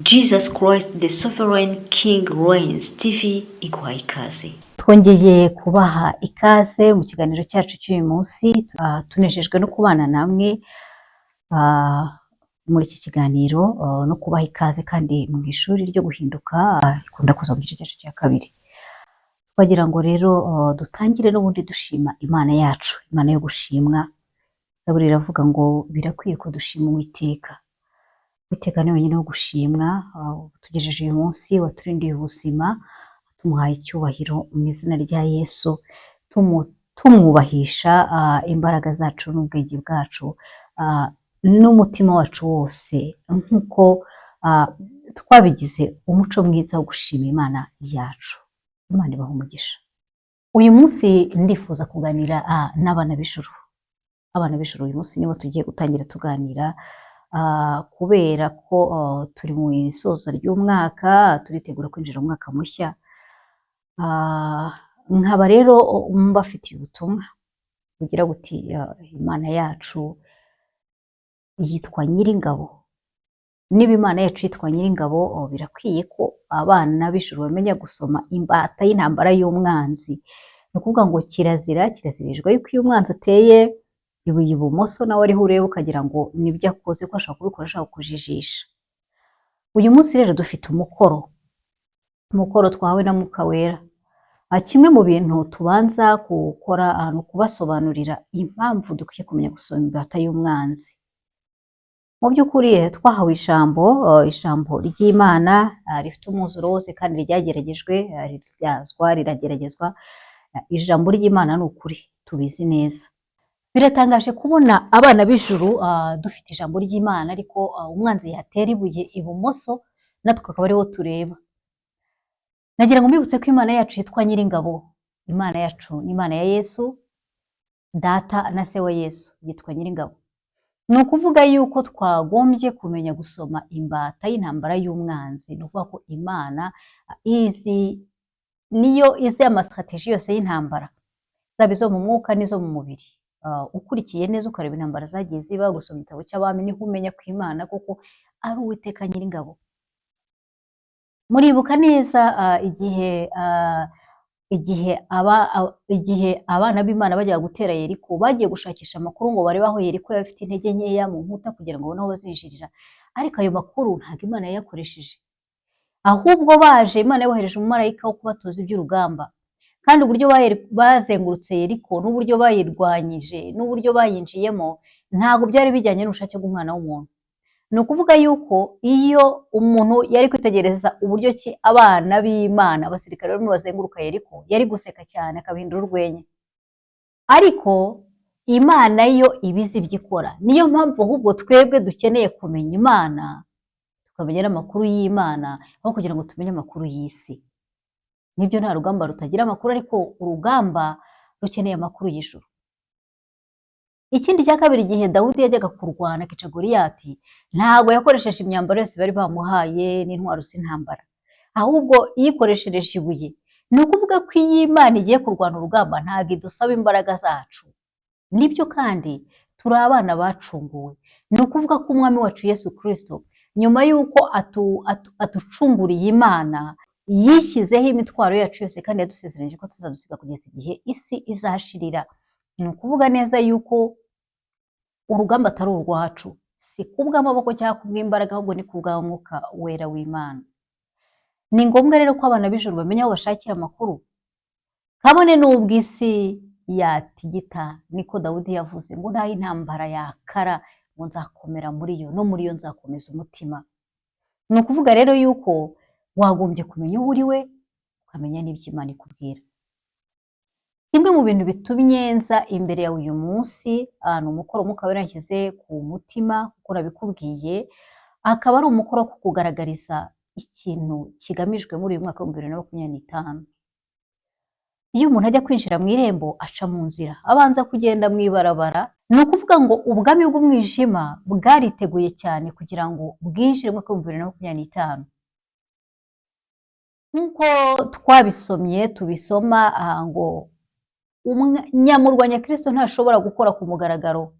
Jesus Christ the Sovereign King reigns TV iguha ikaze. Twongeye kubaha ikaze mu kiganiro cyacu cy'uyu munsi. Tunejejwe no kubana namwe muri iki kiganiro no kubaha ikaze kandi mu ishuri ryo guhinduka ikunda kuza mu gice cyacu cya kabiri. Twagira ngo rero dutangire n'ubundi dushima Imana yacu, Imana yo gushimwa. Zaburi iravuga ngo birakwiye ko dushima Uwiteka. Uwiteka ni wenyine wo gushimwa, tugejeje uyu munsi, waturindiye ubuzima, tumuhaye icyubahiro mu izina rya Yesu, tumwubahisha imbaraga zacu n'ubwenge bwacu n'umutima wacu wose, nk'uko twabigize umuco mwiza wo gushima Imana yacu. Imana ibahe umugisha. Uyu munsi ndifuza kuganira n'abana b'ijuru. Abana b'ijuru uyu munsi nibo tugiye gutangira tuganira, kubera ko turi mu isoza ry'umwaka, turitegura kwinjira mu mwaka mushya. Nkaba rero mbafitiye ubutumwa bugira buti Imana yacu yitwa Nyiringabo. Niba Imana yacu yitwa Nyiringabo, birakwiye ko abana b'ijuru bamenya gusoma imbata y'intambara y'umwanzi. Ni ukuvuga ngo kirazirijwe yuko iyo umwanzi ateye ibuye ibumoso, nawe ariho ureba ukagira ngo nibyo akoze, ko ashaka kubikora ashaka kujijisha. Uyu munsi rero dufite umukoro twahawe na Mwuka Wera. Kimwe mu bintu tubanza gukora ni ukubasobanurira impamvu dukwiye kumenya gusoma imbata y'umwanzi. Mu by'ukuri twahawe ijambo ry'Imana rifite umwuzuro wose kandi ryageragejwe, ribyazwa, rirageragezwa. Ijambo ry'Imana ni ukuri, tubizi neza. Biratangaje kubona abana b'ijuru dufite ijambo ry'Imana, ariko umwanzi yatera ibuye ibumoso, natwe akaba ariho tureba. Nagira ngo mbibutse ko Imana yacu yitwa Nyiringabo. Imana yacu ni Imana ya Yesu, Data na Se wa Yesu yitwa Nyiringabo. Ni ukuvuga yuko twagombye kumenya gusoma imbata y'intambara y'umwanzi. Ni ukuvuga ko Imana niyo izi amasitrategi yose y'intambara, zaba izo mu mwuka n'izo mu mubiri. Ukurikiye neza ukareba intambara zagiye ziba, gusoma igitabo cy'Abami, niho umenya ko Imana koko ari Uwiteka Nyiringabo. Muribuka neza igihe abana b'Imana bajya gutera Yeriko, bagiye gushakisha amakuru ngo barebe aho Yeriko yaba ifite intege nkeya mu nkuta kugira ngo babone aho bazinjirira. Ariko ayo makuru ntabwo Imana yayakoresheje, ahubwo baje Imana yohereje umumarayika wo kubatoza iby'urugamba. Kandi uburyo bazengurutse Yeriko n'uburyo bayirwanyije n'uburyo bayinjiyemo ntabwo byari bijyanye n'ubushake bw'Umwana w'umuntu. Ni ukuvuga yuko iyo umuntu yari kwitegereza uburyo ki abana b'Imana, abasirikare barimo bazenguruka Yeriko, yari guseka cyane akabihindura urwenya. Ariko Imana yo ibizi ibyo ikora. Niyo mpamvu ahubwo twebwe dukeneye kumenya Imana, tukamenya n'amakuru y'Imana, aho kugira ngo tumenye amakuru y'isi. Nibyo nta rugamba rutagira amakuru, ariko urugamba rukeneye amakuru y'ijuru. Ikindi cya kabiri, igihe Dawudi yajyaga kurwana akica Goliyati, ntabwo yakoresheje imyambaro yose bari bamuhaye n'intwaro z'intambara, ahubwo yikoreshereje ibuye. Ni ukuvuga ko iyo Imana igiye kurwana urugamba ntabwo idusaba imbaraga zacu. Nibyo kandi turi abana bacunguwe. Ni ukuvuga ko Umwami wacu Yesu Kristo, nyuma y'uko atucunguriye Imana, yishyizeho imitwaro yacu yose kandi yadusezeranyije ko tuzadusiga kugeza igihe isi izashirira. Ni ukuvuga neza yuko urugamba atari urwacu, si kubw'amaboko cyangwa kubw'imbaraga, ahubwo ni kubw'Umwuka Wera w'Imana. Ni ngombwa rero ko abana b'ijuru bamenya aho bashakira amakuru. Kabone n'ubwo isi yatigita, niko Dawudi yavuze ngo naho intambara yakara, ngo nzakomera muri yo, no muri yo nzakomeza umutima. Ni ukuvuga rero yuko wagombye kumenya uwo uri we, ukamenya n'ibyo Imana ikubwira. Kimwe mu bintu bitumye nza imbere yawe uyu munsi, ni umukoro Mwuka Wera yashyize ku mutima, kuko nabikubwiye, akaba ari umukoro wo kukugaragariza ikintu kigamijwe muri uyu mwaka wa 2025. Iyo umuntu ajya kwinjira mu irembo, aca mu nzira, abanza kugenda mu ibarabara. Ni ukuvuga ngo ubwami bw'umwijima bwariteguye cyane kugira ngo bwinjire mu mwaka wa 2025. Nk'uko twabisomye tubisoma ngo umunyamurwanya Kristo ntashobora gukora ku mugaragaro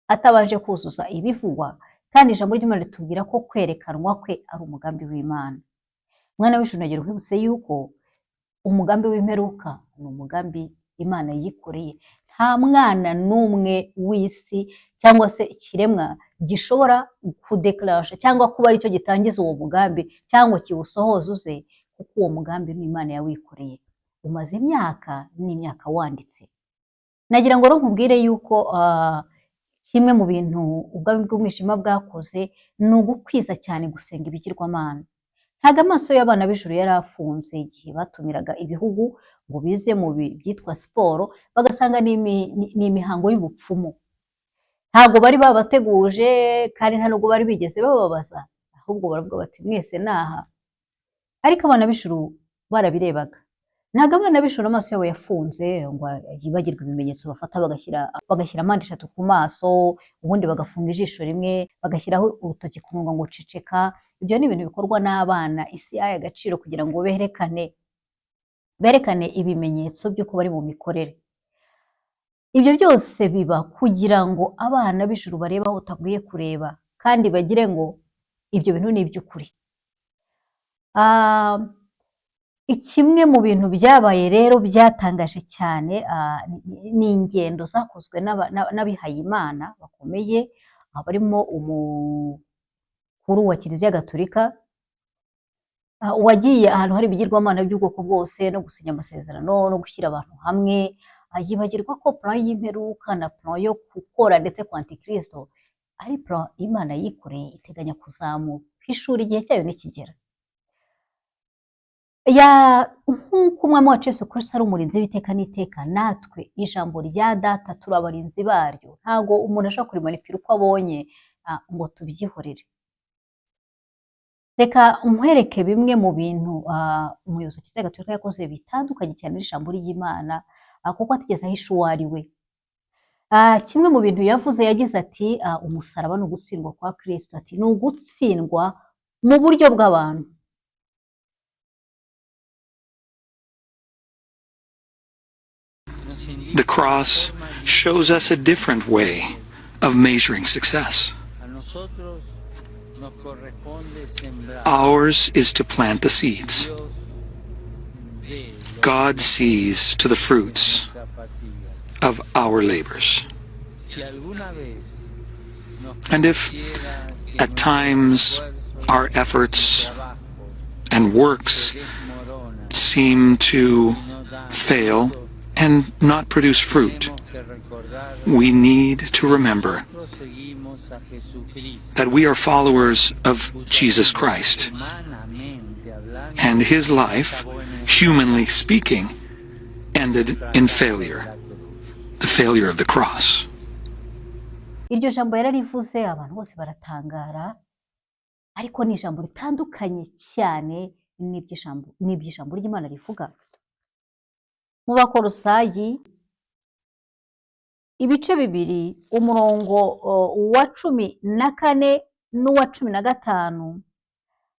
atabanje kuzuza ibivugwa kandi ijambo ry'Imana ritubwira ko kwerekanwa kwe ari umugambi w'Imana. Mwana w'ijuru, nagira nkwibutse yuko umugambi w'imperuka ni umugambi Imana yikoreye. Nta mwana n'umwe w'isi cyangwa se ikiremwa gishobora kudekarasha cyangwa kuba aricyo gitangiza uwo mugambi cyangwa kiwusohoza uze, kuko uwo mugambi ni Imana yawikoreye. Umaze imyaka n'imyaka wanditse. Nagira ngo rero nkubwire yuko kimwe mu bintu ubwami bw'umwijima bwakoze ni ugukwiza cyane gusenga ibigirwamana. Ntabwo amaso y'abana b'ijuru yari afunze igihe batumiraga ibihugu ngo bize mu byitwa siporo, bagasanga ni imihango y'ubupfumu. Ntabwo bari babateguje kandi nta nubwo bari bigeze bababaza, ahubwo baravuga bati mwese naha. Ariko abana b'ijuru barabirebaga. Ntabwo abana b'ijuru amaso yabo yafunze ngo yibagirwe ibimenyetso bafata bagashyira mpande eshatu ku maso, ubundi bagafunga ijisho rimwe, bagashyiraho urutoki ku munwa ngo ceceka. Ibyo ni ibintu bikorwa n'abana isi yahaye agaciro kugira ngo berekane ibimenyetso by'uko bari mu mikorere. Ibyo byose biba kugira ngo abana b'ijuru barebe aho utaguye kureba kandi bagire ngo ibyo bintu ni iby'ukuri. Kimwe mu bintu byabaye rero byatangaje cyane ni ingendo zakozwe n'abihaye Imana bakomeye, barimo umukuru wa Kiliziya Gatolika wagiye ahantu hari ibigirwamana by'ubwoko bwose no gusinya amasezerano no gushyira abantu hamwe. Yibagirwa ko plan y'imperuka na plan yo gukora ndetse kwa Antikristo ari plan Imana yikoreye, iteganya kuzamuhishura igihe cyayo nikigera. Nk'uko umwami wacu Yesu Kristo ari umurinzi w'iteka n'iteka, natwe ijambo rya Data turi abarinzi baryo. Ntabwo umuntu ashobora kurimanipira uko abonye ngo tubyihorere. Reka nkwereke bimwe mu bintu umuyobozi wa Kiliziya Gatolika yakoze bitandukanye cyane n'ijambo ry'Imana, kuko atigeze ahisha uwo ari we. Kimwe mu bintu yavuze, yagize ati umusaraba ni ugutsindwa kwa Kristo. Ati ni ugutsindwa mu buryo bw'abantu. The cross shows us a different way of measuring success. Ours is to plant the seeds. God sees to the fruits of our labors. And if at times our efforts and works seem to fail and not produce fruit, we need to remember that we are followers of Jesus Christ, and his life, humanly speaking, ended in failure, the failure of the cross. Iryo jambo yararivuze abantu bose baratangara, ariko ni ijambo ritandukanye cyane n'iby'ijambo ry'Imana rivuga. Mu Bakolosayi ibice bibiri umurongo wa 14 n'uwa 15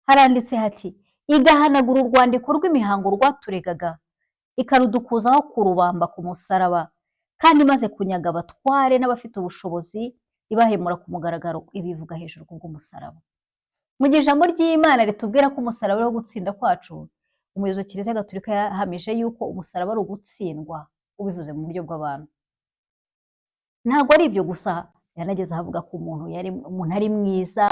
haranditse hati, igahanagura urwandiko rw'imihango rwaturegaga, ikarudukuzaho kurubamba ku musaraba, kandi imaze kunyaga abatware n'abafite ubushobozi ibahemura ku mugaragaro ibivuga hejuru kubw'umusaraba. Mu gihe ijambo ry'Imana ritubwira ko umusaraba ari gutsinda kwacu, umuyobozi wa Kiliziya Gatolika yahamije yuko umusaraba ari ugutsindwa, ubivuze mu buryo bw'abantu. Ntabwo ari ibyo gusa, yanageze ahavuga ko umuntu ari mwiza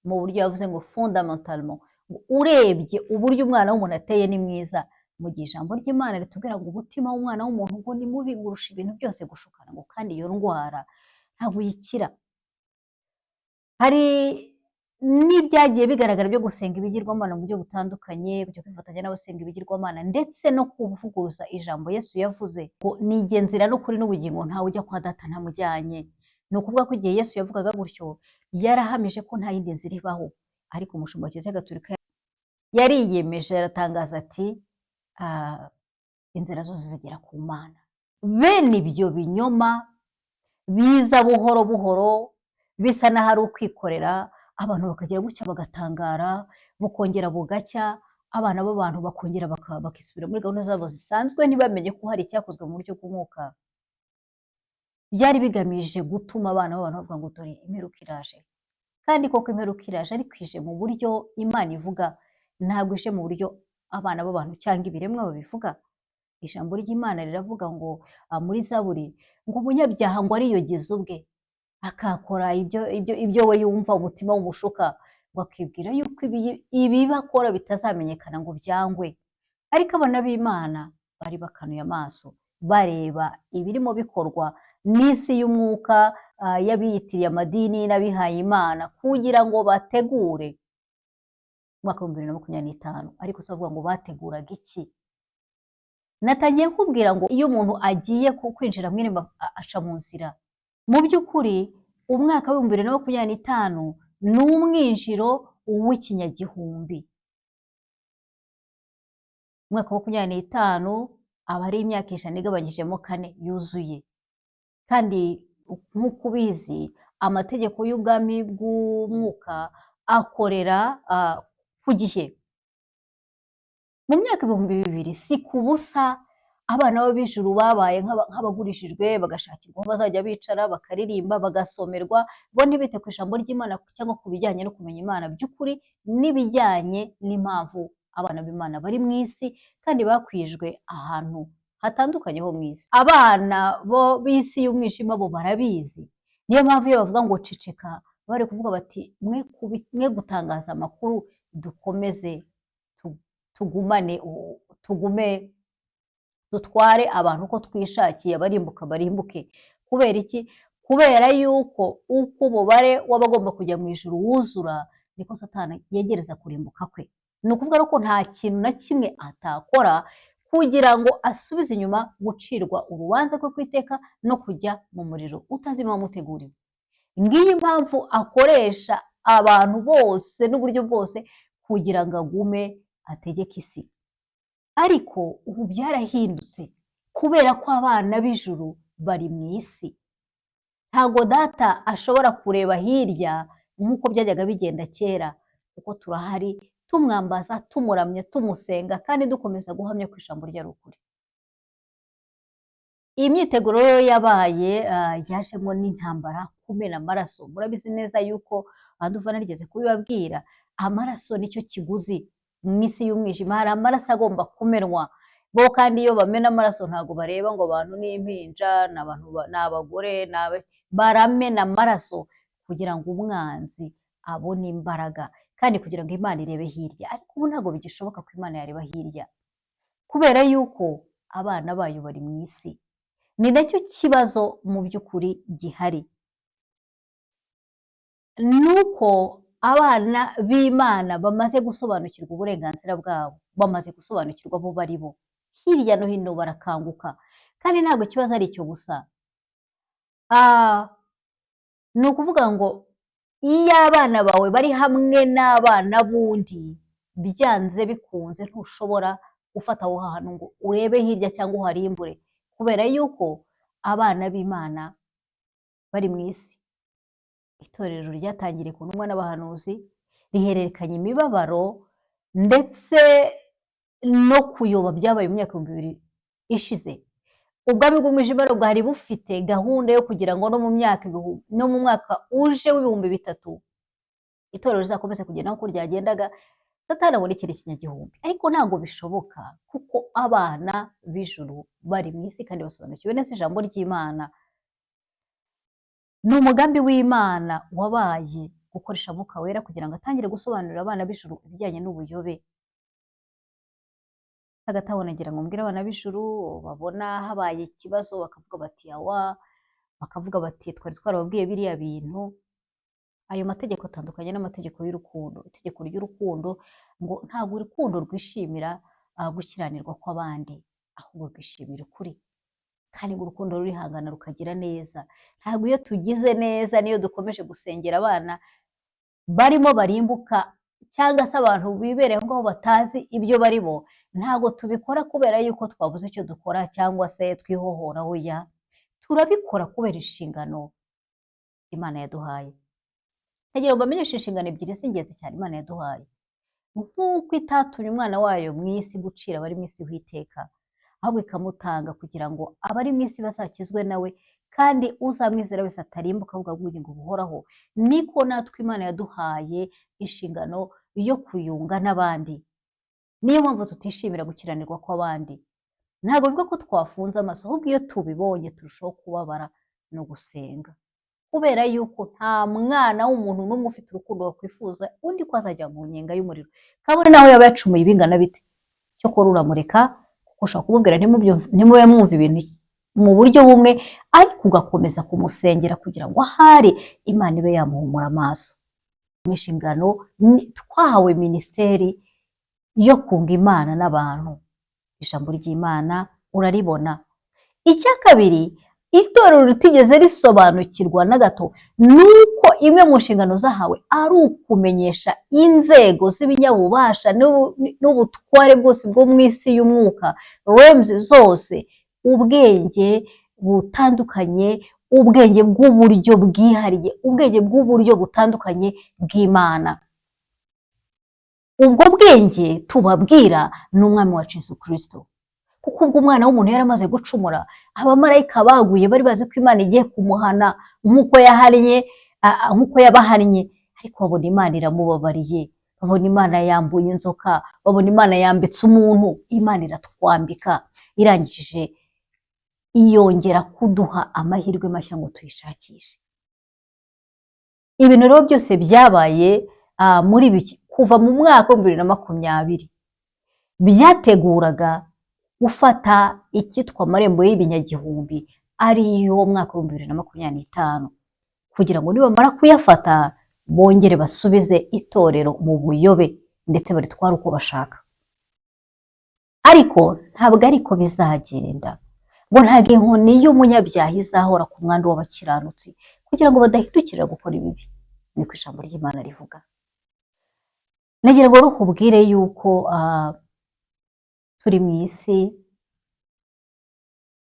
mu buryo yavuze ngo fondamentalement, urebye uburyo umwana w'umuntu ateye ni mwiza, mu gihe ijambo ry'Imana ritubwira ngo umutima w'umwana w'umuntu ngo ni mubi ngurusha ibintu byose gushukana, ngo kandi iyo ndwara ntabwo uyikira. Hari n'ibyagiye bigaragara byo gusenga ibigirwamana mu buryo butandukanye, kujya kwifatanya n'abasenga ibigirwamana ndetse no kuvuguruza ijambo Yesu yavuze ngo ni jye nzira n'ukuri n'ubugingo, ntawe ujya kwa Data ntamujyanye. Ni ukuvuga ko igihe Yesu yavugaga gutyo yarahamije ko nta yindi nzira ibaho, ariko umushumba wa Kiliziya Gatolika yariyemeje aratangaza ati inzira zose zigera ku Mana. Bene ibyo binyoma biza buhoro buhoro, bisa n'aho ari ukwikorera, abantu bakagira gutya bagatangara, bukongera bugacya, abana b'abantu bakongera bakisubira muri gahunda zabo zisanzwe, ntibamenye ko hari icyakozwe mu buryo bw'umwuka. Byari bigamije gutuma abana b'abantu bavuga ngo dore imperuka iraje. kandi koko imperuka iraje, ariko ije mu buryo Imana ivuga, ntabwo ije mu buryo abana b'abantu cyangwa ibiremwa babivuga. Ijambo ry'Imana riravuga ngo muri Zaburi ngo umunyabyaha ngo ariyogeza ubwe, akakora ibyo we yumva umutima w'umushuka, ngo akibwira yuko ibibi akora bitazamenyekana ngo byangwe. Ariko abana b'Imana bari bakanuye amaso, bareba ibirimo bikorwa n'isi y'umwuka, y'abiyitiriye amadini n'abihaye Imana, kugira ngo bategure umwaka wa 2025. Ariko se bavuga ngo bateguraga iki? Natangiye nkubwira ngo iyo umuntu agiye kwinjira mw'irembo aca mu nzira. Mu by'ukuri umwaka wa 2025 ni umwinjiro w'ikinyagihumbi. Umwaka wa 2025 aba ari imyaka 5 igabanyijemo 4 yuzuye. Kandi nk'uko ubizi, amategeko y'ubwami bw'umwuka akorera ku gihe. Mu myaka 2000 si ku busa abana b'ab'ijuru babaye nk'abagurishijwe, bagashakirwa aho bazajya bicara, bakaririmba, bagasomerwa, bo ntibite ku ijambo ry'Imana cyangwa ku bijyanye no kumenya Imana by'ukuri, n'ibijyanye n'impamvu abana b'Imana bari mu isi kandi bakwijwe ahantu hatandukanye ho mu isi. Abana bo b'isi y'umwijima bo barabizi, niyo mpamvu iyo bavuga ngo ceceka, bari kuvuga bati mwe gutangaza amakuru, dukomeze tugume dutware abantu uko twishakiye, abarimbuka barimbuke. Kubera iki? Kubera yuko uko umubare w'abagomba kujya mu ijuru wuzura, niko Satani yegereza kurimbuka kwe. Ni ukuvuga ko nta kintu na kimwe atakora kugira ngo asubize inyuma gucirwa urubanza rwo kwiteka no kujya mu muriro utazima wamuteguriwe. Ngiyi impamvu akoresha abantu bose n'uburyo bwose kugira ngo agume ategeke isi. Ariko ubu byarahindutse kubera ko abana b'ijuru bari mu isi. Ntabwo data ashobora kureba hirya nk'uko byajyaga bigenda kera, kuko turahari tumwambaza, tumuramya, tumusenga, kandi dukomeza guhamya ko ijambo rye ari ukuri. Iyi myiteguro yabaye yajemo n'intambara, kumena amaraso. Murabizi neza yuko Duva narigeze kubibabwira, amaraso nicyo kiguzi mu isi y'umwijima. Hari amaraso agomba kumenwa, bo kandi iyo bamena amaraso ntabwo bareba ngo abantu n'impinja, n'abagore, baramena amaraso kugira ngo umwanzi abone imbaraga, kandi kugira ngo Imana irebe hirya. Ariko ubu ntabwo bigishoboka ko Imana yareba hirya, kubera yuko abana bayo bari mu isi. Ni nacyo kibazo mu by'ukuri gihari, nuko abana b'Imana bamaze gusobanukirwa uburenganzira bwabo, bamaze gusobanukirwa abo bari bo, hirya no hino barakanguka. Kandi ntabwo ikibazo ari icyo gusa, ni ukuvuga ngo iyo abana bawe bari hamwe n'abana b'undi, byanze bikunze ntushobora gufata aho hantu ngo urebe hirya cyangwa uharimbure, kubera yuko abana b'Imana bari mu isi. Itorero ryatangiriye ku ntumwa n'abahanuzi, rihererekanya imibabaro ndetse no kuyoba byabaye mu myaka 2000 ishize. Ubwami bw'umwijima bwari bufite gahunda yo kugira ngo no mu mwaka uje w'2030 itorero rizakomeze kugenda nk'uko ryagendaga, Satani abona ikiri ikinyagihumbi. Ariko ntabwo bishoboka, kuko abana b'ijuru bari mu isi kandi basobanukiwe neza ijambo ry'Imana. Ni umugambi w'Imana wabaye gukoresha Mwuka Wera kugira ngo atangire gusobanurira abana b'ijuru ibijyanye n'ubuyobe. Hagati aho nagira ngo mbwire abana b'ijuru babona habaye ikibazo bakavuga bati awa, bakavuga bati twari twarababwiye biriya bintu. Ayo mategeko atandukanye n'amategeko y'urukundo. Itegeko ry'urukundo ngo ntabwo urukundo rwishimira gukiranirwa kw'abandi, ahubwo rwishimira ukuri. Kandi urukundo rurihangana rukagira neza. Ntabwo iyo tugize neza, niyo dukomeje gusengera abana barimo barimbuka, cyangwa se abantu bibereye aho batazi ibyo bari bo, ntabwo tubikora kubera yuko twabuze icyo dukora cyangwa se twihohora. Oya, turabikora kubera inshingano Imana yaduhaye. Ntagira ngo bamenyeshe inshingano ebyiri z'ingenzi cyane Imana yaduhaye. Nk'uko itatumye umwana wayo mu isi gucira abari mu isi w'iteka, ahubwo ikamutanga kugira ngo abari mu isi bazakizwe nawe, kandi uzamwizera wese atarimbuka ahubwo ubugingo buhoraho. Niko natwe Imana yaduhaye inshingano yo kuyunga n'abandi. Niyo mpamvu tutishimira gukiranirwa kw'abandi. Ntabwo bivuga ko twafunze amaso, ahubwo iyo tubibonye turushaho kubabara no gusenga, kubera yuko nta mwana w'umuntu n'umwe ufite urukundo wakwifuza undi ko azajya mu nyenga y'umuriro, kabone naho yaba yacumuye ibingana bite. Cyokora uramureka kuko ushobora kumubwira ntimube mwumva ibintu mu buryo bumwe, ariko ugakomeza kumusengera kugira ngo ahari Imana ibe yamuhumura amaso. Inshingano twahawe minisiteri yo kunga Imana n'abantu. Ijambo ry'Imana uraribona. Icya kabiri, itorero ritigeze risobanukirwa na gato nuko imwe mu nshingano zahawe ari ukumenyesha inzego z'ibinyabubasha n'ubutware bwose bwo mu isi y'umwuka, realms zose, ubwenge butandukanye, ubwenge bw'uburyo bwihariye, ubwenge bw'uburyo butandukanye bw'Imana. Ubwo bwenge tubabwira ni umwami wacu Yesu Kristo, kuko ubwo umwana w'umuntu yari amaze gucumura, abamarayika baguye bari bazi ko Imana igiye kumuhana nk'uko yabahannye, ariko babona Imana iramubabariye, babona Imana yambuye inzoka, babona Imana yambitse umuntu. Imana iratwambika, irangije iyongera kuduha amahirwe mashya ngo tuyishakishe. Ibintu rero byose byabaye muri biki kuva mu mwaka wa 2020 byateguraga gufata icyitwa amarembo y'ibinyagihumbi ariyo mwaka wa 2025, kugira ngo nibamara kuyafata bongere basubize itorero mu buyobe ndetse baritwara uko bashaka. Ariko ntabwo ariko bizagenda, ngo ntabwo inkoni y'umunyabyaha izahora ku mwanda w'abakiranutsi kugira ngo badahindukira gukora ibibi. Niko ijambo ry'Imana rivuga. Nagira ngo rukubwire yuko turi mu isi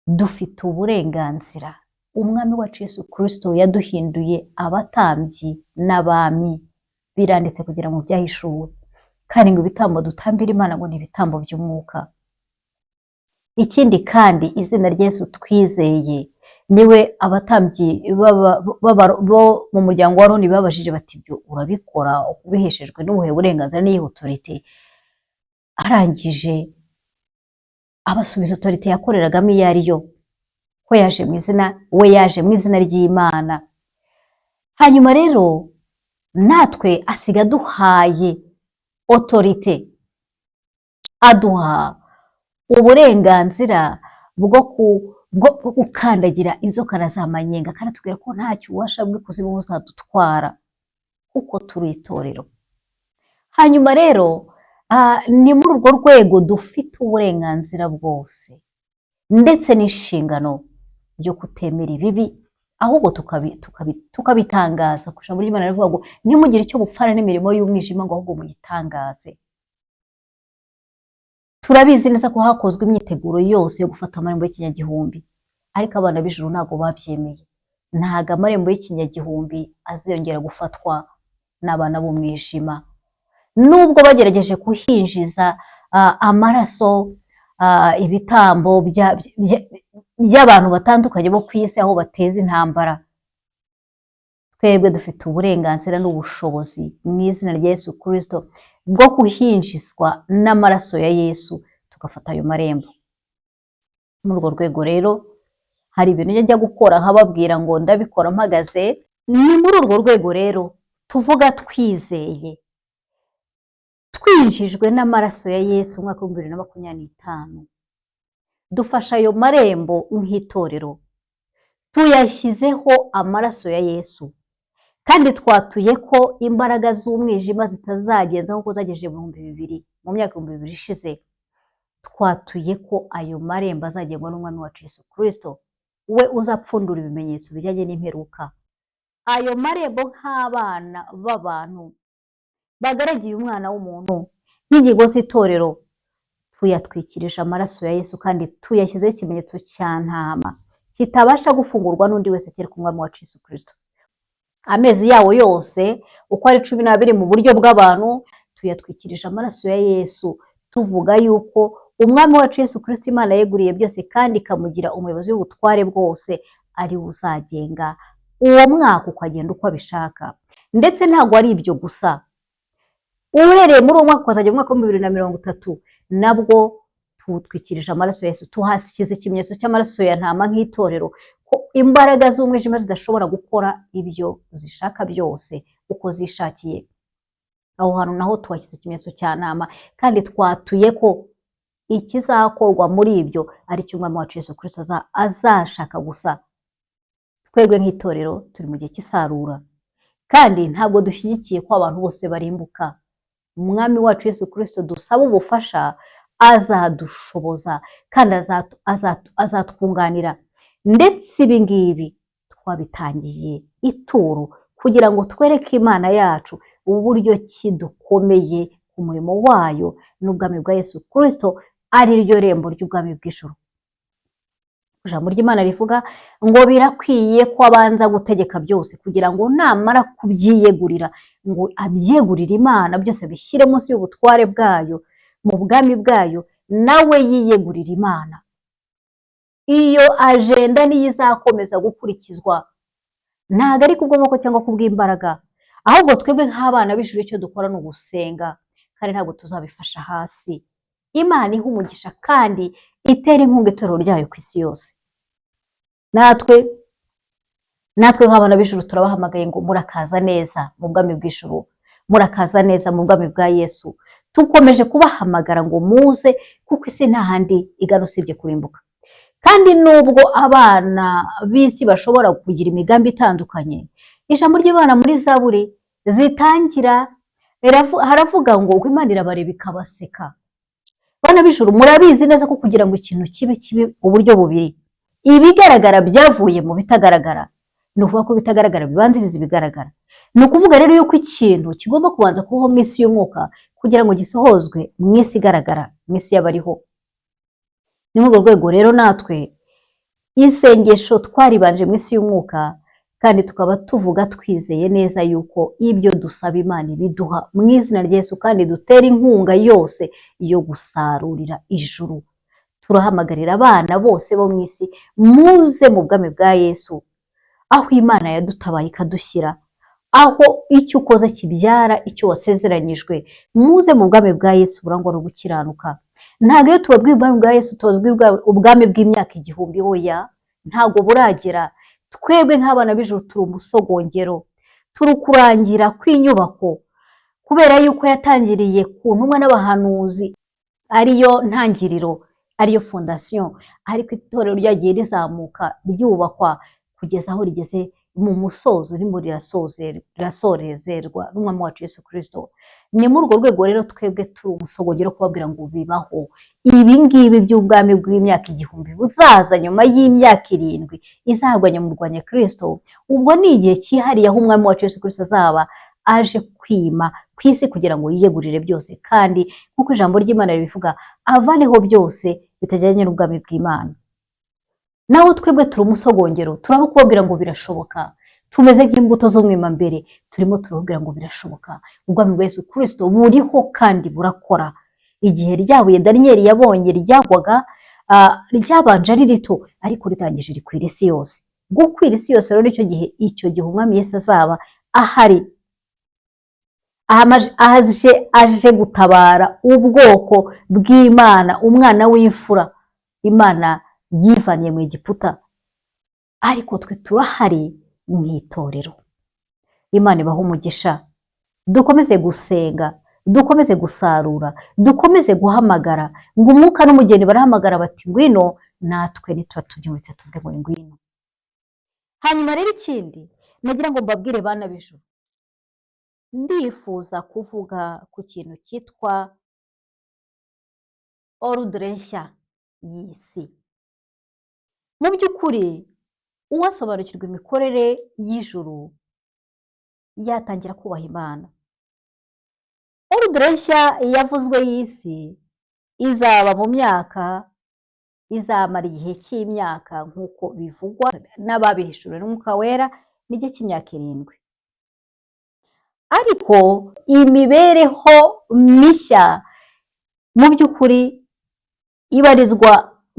dufite uburenganzira. Umwami wacu Yesu Kristo yaduhinduye abatambyi n'abami, biranditse kugira ngo byahishuwe, kandi ngo ibitambo dutambira Imana ngo ni ibitambo by'umwuka. Ikindi kandi izina rya Yesu twizeye niwe abatambyi bo mu muryango wa Aroni babajije bati ibyo urabikora ubiheshejwe n'ubuhe burenganzira n'iyi autorité? Arangije abasubiza autorité yakoreragamo iyo ariyo, ko yaje mu izina ry'Imana. Hanyuma rero natwe asiga duhaye autorité, aduha uburenganzira bwo gukandagira inzoka na za manyenga, kandi atubwira ko ntacyo ububasha bw'ikuzimu buzadutwara kuko turi itorero. Hanyuma rero ni muri urwo rwego dufite uburenganzira bwose ndetse n'inshingano byo kutemera ibibi, ahubwo tukabitangaza. Ku ijambo ry'Imana rivuga ngo ntimugire icyo mupfana n'imirimo y'umwijima, ngo ahubwo muyitangaze. Turabizi neza ko hakozwe imyiteguro yose yo gufata amarembo y'ikinyagihumbi, ariko abana b'ijuru ntabwo babyemeye. Ntabwo amarembo y'ikinyagihumbi azongera gufatwa n'abana b'umwijima, nubwo bagerageje kuhinjiza amaraso, ibitambo by'abantu batandukanye bo ku isi aho bateza intambara. Twebwe dufite uburenganzira n'ubushobozi mu izina rya Yesu Kristo bwo kuhinjizwa n'amaraso ya Yesu tugafata ayo marembo. Muri urwo rwego rero hari ibintu njya gukora nkababwira ngo ndabikora mpagaze. Ni muri urwo rwego rero tuvuga twizeye, twinjijwe n'amaraso ya Yesu mu mwaka wa 2025, dufasha ayo marembo nk'itorero, tuyashyizeho amaraso ya Yesu, kandi twatuye ko imbaraga z'umwijima zitazagenza nk'uko zagejeje mu 2000 mu myaka 2000 ishize. Twatuye ko ayo marembo azagengwa n'umwami wacu Yesu Kristo, we uzapfundura ibimenyetso bijyanye n'imperuka. Ayo marembo nk'abana b'abantu bagaragiye umwana w'umuntu n'ingingo z'itorero, tuyatwikirije amaraso ya Yesu, kandi tuyashyizeho ikimenyetso cya ntama kitabasha gufungurwa n'undi wese kereka umwami wacu Yesu Kristo. Amezi yawo yose uko ari 12 mu buryo bw'abantu tuyatwikirije amaraso ya Yesu, tuvuga yuko umwami wacu Yesu Kristo Imana yeguriye byose kandi ikamugira umuyobozi w'ubutware bwose, ari we uzagenga uwo mwaka ukagenda uko abishaka. Ndetse ntabwo ari ibyo gusa, uhereye muri uwo mwaka ukazajya mu mwaka wa 2030 nabwo tuwutwikirije amaraso ya Yesu, tuhashyize ikimenyetso cy'amaraso ya ntama nk'itorero, ko imbaraga z'umwijima zidashobora gukora ibyo zishaka byose uko zishakiye. Aho hantu naho tuhashyize ikimenyetso cya ntama, kandi twatuye ko ikizakorwa muri ibyo ari cyo Umwami wacu Yesu Kristo azashaka gusa. Twebwe nk'itorero turi mu gihe cy'isarura, kandi ntabwo dushyigikiye ko abantu bose barimbuka. Umwami wacu Yesu Kristo dusaba ubufasha, azadushoboza kandi azatwunganira. Ndetse ibi ngibi twabitangiye ituro kugira ngo twereke Imana yacu uburyo ki dukomeye ku murimo wayo n'ubwami bwa Yesu Kristo ari ryo rembo ry'ubwami bw'ijuru. Ijambo ry'Imana rivuga ngo birakwiye ko abanza gutegeka byose kugira ngo namara kubyiyegurira, ngo abyegurire Imana byose bishyire munsi y'ubutware bwayo mu bwami bwayo, nawe yiyegurira Imana. Iyo ajenda niyo izakomeza gukurikizwa, ntabwo ari kubw'amaboko cyangwa kubw'imbaraga, ahubwo twebwe nk'abana b'ijuru icyo dukora ni ugusenga, kandi ntabwo tuzabifasha hasi. Imana iha umugisha kandi itera inkunga itorero ryayo ku isi yose. Natwe nk'abana b'ijuru turabahamagaye ngo murakaza neza mu bwami bw'ijuru, murakaza neza mu bwami bwa Yesu. Tukomeje kubahamagara ngo muze, kuko isi nta handi igana usibye kurimbuka. Kandi nubwo abana b'isi bashobora kugira imigambi itandukanye, ijambo ry'Imana muri Zaburi zitangira haravuga ngo Imana irabareba ikabaseka. Bana b'ijuru, murabizi neza ko kugira ngo ikintu kibe uburyo bubiri, ibigaragara byavuye mu bitagaragara. Ni ukuvuga ko bitagaragara bibanziriza ibigaragara. Ni ukuvuga rero yuko ikintu kigomba kubanza kubaho mu isi y'umwuka kugira ngo gisohozwe mu isi igaragara, mu isi y'abariho. Ni muri urwo rwego rero natwe isengesho twaribanje mu isi y'umwuka, kandi tukaba tuvuga twizeye neza yuko ibyo dusaba Imana ibiduha mu izina rya Yesu, kandi dutera inkunga yose yo gusarurira ijuru. Turahamagarira abana bose bo mu isi, muze mu bwami bwa Yesu, aho Imana yadutabaye ikadushyira, aho icyo ukoze kibyara icyo wasezeranyijwe. Muze mu bwami bwa Yesu burangwa no gukiranuka. Ntabwo iyo tubabwiye ubwami bwa Yesu tubabwira ubwami bw'imyaka 1000, oya, ntabwo buragera. Twebwe nk'abana b'ijuru turi umusogongero, turi kurangira kw'inyubako, kubera yuko yatangiriye ku ntumwa n'abahanuzi, ariyo ntangiriro, ariyo fondasiyo, ariko itorero ryagiye rizamuka ryubakwa kugeza aho rigeze mu musozo, ririmo rirasorezerwa n'Umwami wacu Yesu Kristo. Ni muri urwo rwego rero twebwe turi umusogongero kubabwira ngo bibaho. Ibi ngibi by'ubwami bw'imyaka 1000 buzaza nyuma y'imyaka 7 izagwanya mu rwanya Kristo, ubwo ni igihe cyihariye aho Umwami wacu Yesu Kristo azaba aje kwima ku isi kugira ngo yiyegurire byose, kandi nk'uko ijambo ry'Imana ribivuga, avaneho byose bitajyanye n'ubwami bw'Imana. Naho twebwe turi umusogongero, turaba kubabwira ngo birashoboka. Tumeze nk'imbuto zo mwima mbere, turimo turababwira ngo birashoboka. Ubwami bwa Yesu Kristo buriho kandi burakora. Igihe ryabuye Daniyeli yabonye ryagwaga, ryabanje ari rito, ariko ritangije rikwira isi yose. Gukwira isi yose rero icyo gihe Umwami Yesu azaba ahari, aje gutabara ubwoko bw'Imana, umwana w'imfura Imana yivaniye mu Egiputa. Ariko twe turahari mu itorero. Imana ibaha umugisha. Dukomeze gusenga, dukomeze gusarura, dukomeze guhamagara, ngo umwuka n'umugeni barahamagara bati ngwino, natwe nituba tubyumvise tuvuge ngo ngwino. Hanyuma rero ikindi nagira ngo mbabwire bana b'ijuru, ndifuza kuvuga ku kintu cyitwa ordre nshya y'isi. Mu by'ukuri uwasobanukirwa imikorere y'ijuru yatangira kubaha Imana. Ordre nshya yavuzwe y'isi izaba mu myaka, izamara igihe cy'imyaka nk'uko bivugwa n'ababihishuriwe n'Umwuka Wera, n'igihe cy'imyaka 7. Ariko imibereho mishya mu by'ukuri ibarizwa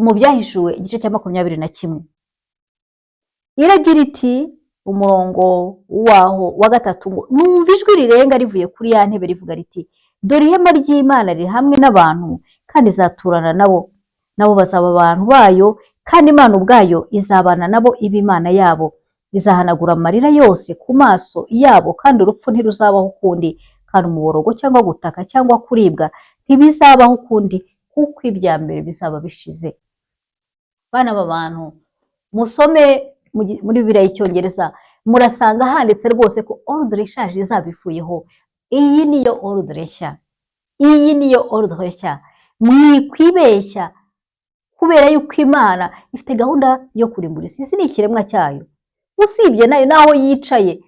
mu byahishuwe igice cya 21. iragira iti umurongo waho wa gatatu ngo numva ijwi rirenga rivuye kuri ya ntebe rivuga riti dore ihema ry'Imana riri hamwe n'abantu kandi izaturana nabo, nabo bazaba abantu bayo kandi Imana ubwayo izabana nabo iba Imana yabo, izahanagura amarira yose ku maso yabo kandi urupfu ntiruzabaho ukundi kandi umuborogo cyangwa gutaka cyangwa kuribwa ntibizabaho ukundi kuko ibya mbere bizaba bishize. Bana b'abantu musome muri Bibiliya y'Icyongereza murasanga handitse rwose ko ordre ishaje izaba ivuyeho. Iyi niyo ordre nshya, iyi niyo ordre nshya. Mwikwibeshya kubera yuko Imana ifite gahunda yo kurimbura isi ni ikiremwa cyayo, usibye nayo naho yicaye.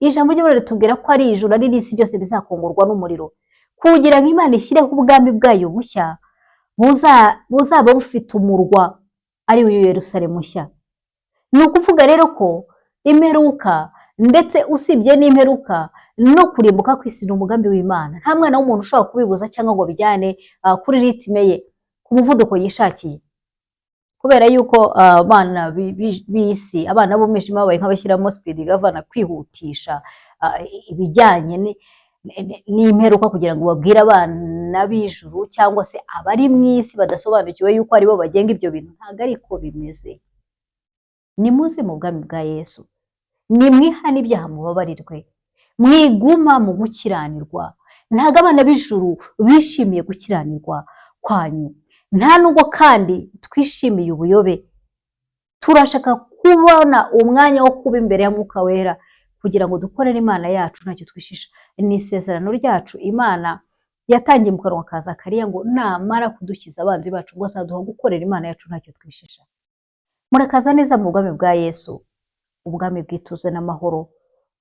Ijambo ry'Imana ritubwira ko ari ijuru ari n'isi byose bizakongorwa n'umuriro, kugira ngo Imana ishyireho ubwami bwayo bushya buzaba bufite umurwa ari wo Yerusalemu nshya. Ni ukuvuga rero ko imperuka ndetse usibye n'imperuka no kurimbuka kw'isi ni umugambi w'Imana. Nta mwana w'umuntu ushobora kubibuza cyangwa ngo bijyane kuri ritime ye ku muvuduko yishakiye, kubera yuko abana b'isi, abana b'umwijima babaye nk'abashyiramo speed governor kwihutisha ibijyanye n'imperuka kugira ngo babwire abana b'ijuru cyangwa se abari mu isi badasobanukiwe yuko aribo bagenga ibyo bintu. Ntabwo ariko bimeze. Nimuze mu bwami bwa Yesu, nimwihane ibyaha mubabarirwe, mwiguma mu gukiranirwa. Ntabwo abana b'ijuru bishimiye gukiranirwa kwanyu, nta nubwo kandi twishimiye ubuyobe. Turashaka kubona umwanya wo kuba imbere ya Mwuka Wera kugira ngo dukorere Imana yacu ntacyo twishisha. Ni isezerano ryacu Imana yatangiye mu kanwa ka Zakariya ngo namara kudukiza abanzi bacu ngo azaduha gukorera Imana yacu ntacyo twishisha. Murakaza neza mu bwami bwa Yesu, ubwami bw'ituze n'amahoro,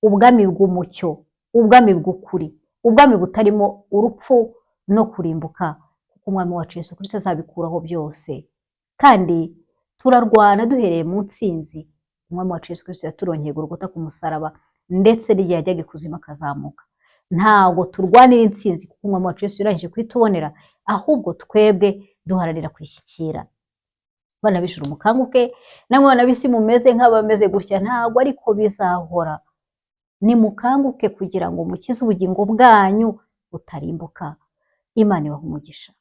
ubwami bw'umucyo, ubwami bw'ukuri, ubwami butarimo urupfu no kurimbuka, kuko umwami wacu Yesu Kristo azabikuraho byose. Kandi turarwana duhereye mu ntsinzi. Umwami wacu Yesu Kristo yaturonkeye Golgotha ku musaraba, ndetse n'igihe yajyaga ikuzimu akazamuka. Ntabwo turwanira intsinzi kuko umwami wacu Yesu yarangije kwitubonera, ahubwo twebwe duharanira kwishyikira. Bana b'ijuru mukanguke, namwe bana b'isi mumeze nk'abameze gutya, ntabwo ariko bizahora. Nimukanguke kugira ngo mukize ubugingo bwanyu butarimbuka. Imana ibahe umugisha.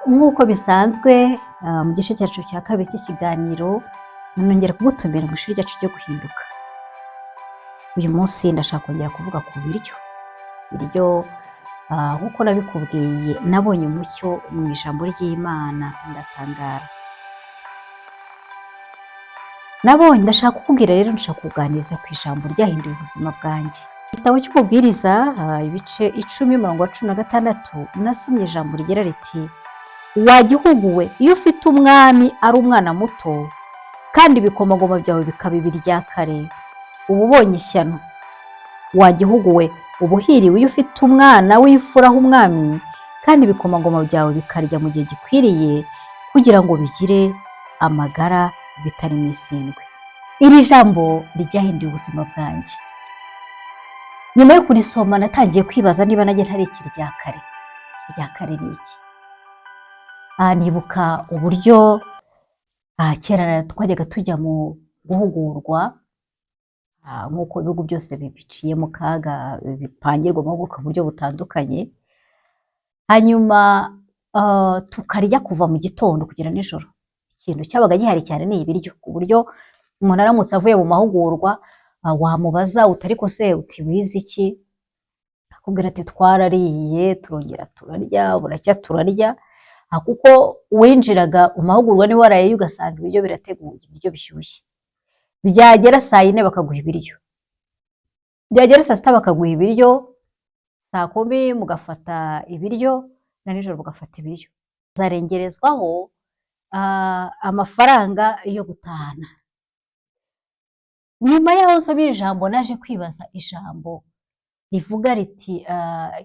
Nk'uko bisanzwe mu gice cyacu cya kabiri cy'ikiganiro nongera kugutumira mu ishuri ryacu ryo guhinduka. Uyu munsi ndashaka kongera kuvuga ku biryo. Nk'uko nabikubwiye nabonye umucyo mu ijambo ry'Imana ndatangara. Ndashaka kukubwira rero, ndashaka kuganiriza ku ijambo ryahinduye ubuzima bwanjye. Igitabo cy'Umubwiriza ibice 10:16 nasomye ijambo rigira riti wa gihugu we, iyo ufite umwami ari umwana muto kandi ibikomangoma byawe bikaba ibirya kare, uba ubonye ishyano. Wa gihugu we, uba uhiriwe iyo ufite umwana w'imfura h'umwami kandi ibikomangoma byawe bikarya mu gihe gikwiriye kugira ngo bigire amagara bitarimo isindwe. Iri jambo ryahinduye ubuzima bwanjye. Nyuma yo kurisoma natangiye kwibaza niba nanjye ntari ikirya kare. Ikirya kare ni iki? Nibuka uburyo kera twajyaga tujya mu guhugurwa, nk'uko ibihugu byose biciye mu kaga bipangirwa amahugurwa mu buryo butandukanye, hanyuma tukarya kuva mu gitondo kugera nijoro. Ikintu cyabaga gihari cyane ni ibiryo, ku buryo umuntu aramutse avuye mu mahugurwa wamubaza utari ko se uti wize iki, akubwira ati twarariye turongera turarya buracya turarya, kuko winjiraga mu mahugurwa niba waraye ugasanga ibiryo birateguye, ibiryo bishyushye. Byagera saa 4 bakaguha ibiryo, byagera saa 6 bakaguha ibiryo, saa 10 mugafata ibiryo, na nijoro mugafata ibiryo. Zarengerezwaho amafaranga yo gutahana. Nyuma yaho nsomye ijambo naje kwibaza ijambo rivuga riti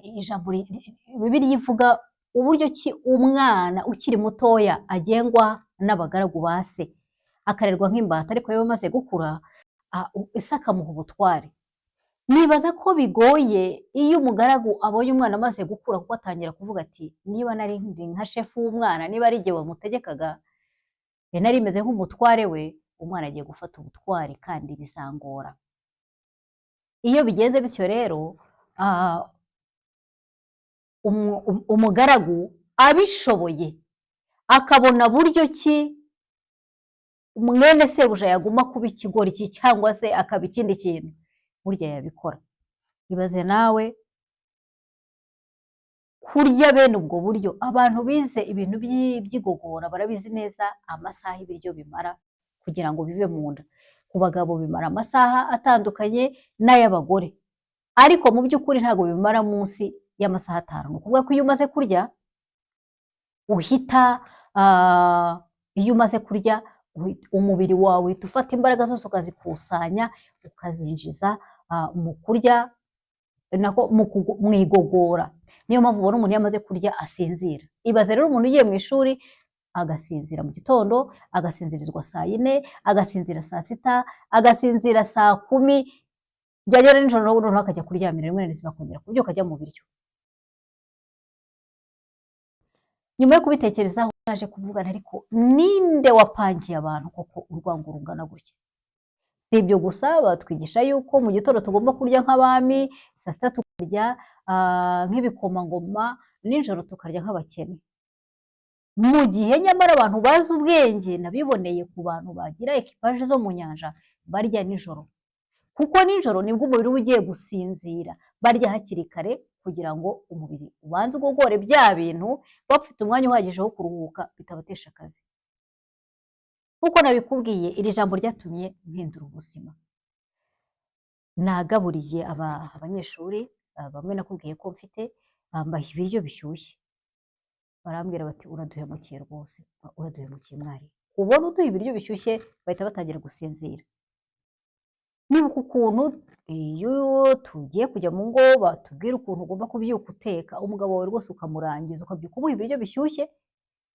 ijambo Bibiliya ivuga uburyo ki umwana ukiri mutoya agengwa n'abagaragu ba se, akarerwa nk'imbata, ariko iyo amaze gukura ise akamuha ubutware. nibaza ko bigoye iyo umugaragu abonye umwana amaze gukura kuko atangira kuvuga ati niba nari ndi nka shefu w'umwana niba ari jye wamutegekaga nari meze nk'umutware we umwana agiye gufata ubutware kandi bizangora iyo bigenze bityo rero umugaragu abishoboye akabona buryo ki mwene sebuja yaguma kuba ikigori cye cyangwa se akaba ikindi kintu burya yabikora ibaze nawe kurya bene ubwo buryo abantu bize ibintu by'igogora barabizi neza amasaha ibiryo bimara kugira ngo bive mu nda ku bagabo bimara amasaha atandukanye n'ay'abagore ariko mu by'ukuri ntabwo bimara munsi y'amasaha 5 ni ukuvuga ko iyo umaze kurya uhita iyo umaze kurya umubiri wawe uhita ufata imbaraga zose ukazikusanya ukazinjiza mu kurya mu igogora niyo mpamvu ubona umuntu iyo amaze kurya asinzira ibaze rero umuntu ugiye mu ishuri agasinzira mu gitondo agasinzirizwa saa 4 agasinzira saa 6 agasinzira saa 10 byagera nijoro noneho akajya kuryamira rimwe na rimwe bakongera kubyuka ajya mu biryo nyuma yo kubitekerezaho naje kuvugana ariko ninde wapangiye abantu koko urwango rungana gutya si ibyo gusa batwigisha yuko mu gitondo tugomba kurya nk'abami saa 6 tukarya nk'ibikomangoma nijoro tukarya nk'abakene mu gihe nyamara abantu bazi ubwenge nabiboneye ku bantu bagira ekipaje zo mu nyanja barya nijoro kuko nijoro nibwo umubiri uba ugiye gusinzira barya hakiri kare kugira ngo umubiri ubanze ugogore bya bintu bafite umwanya uhagije wo kuruhuka bitabatesha akazi nkuko nabikubwiye iri jambo ryatumye mpindura ubuzima nagaburiye abanyeshuri bamwe nakubwiye ko mfite bambaye ibiryo bishyushye barambwira bati uraduhemukiye rwose uraduhemukiye mwari ubona uduha ibiryo bishyushye bahita batangira gusinzira nibuka ukuntu iyo tugiye kujya mu ngo batubwira ukuntu ugomba kubyuka uteka umugabo wawe rwose ukamurangiza ukabyuka umuha ibiryo bishyushye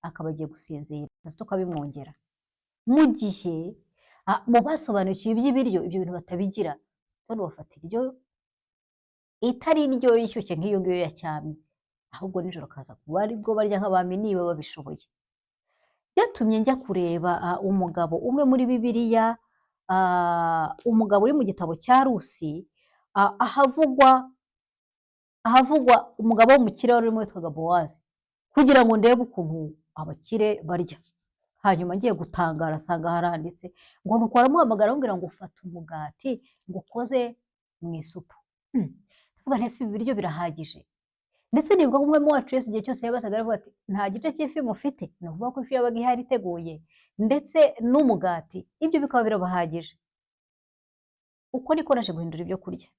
akaba agiye gusinzira saa 6 ukabimwongera mu gihe mu basobanukiwe iby'ibiryo ibyo bintu batabigira none bafata iryo itari indyo yishyushye nk'iyo ngiyo ya cyami ahubwo nijoro kaza kuba aribwo barya nk'abami niba babishoboye byatumye njya kureba umugabo umwe muri Bibiliya umugabo uri mu gitabo cya Rusi ahavugwa umugabo w'umukire wari urimo witwaga Bowazi kugira ngo ndebe ukuntu abakire barya hanyuma ngiye gutangara asanga haranditse ngo nuko aramuhamagara amubwira ngo ufata umugati ngo ukoze mu isupu ndavuga nti ibi biryo birahagije ndetse nibwo umwe mu wacu Yesu igihe cyose yabazaga aravuga ati nta gice cy'ifi mufite ni ukuvuga ko ifi yabaga ihari iteguye ndetse n'umugati ibyo bikaba birabahagije uko niko naje guhindura ibyo kurya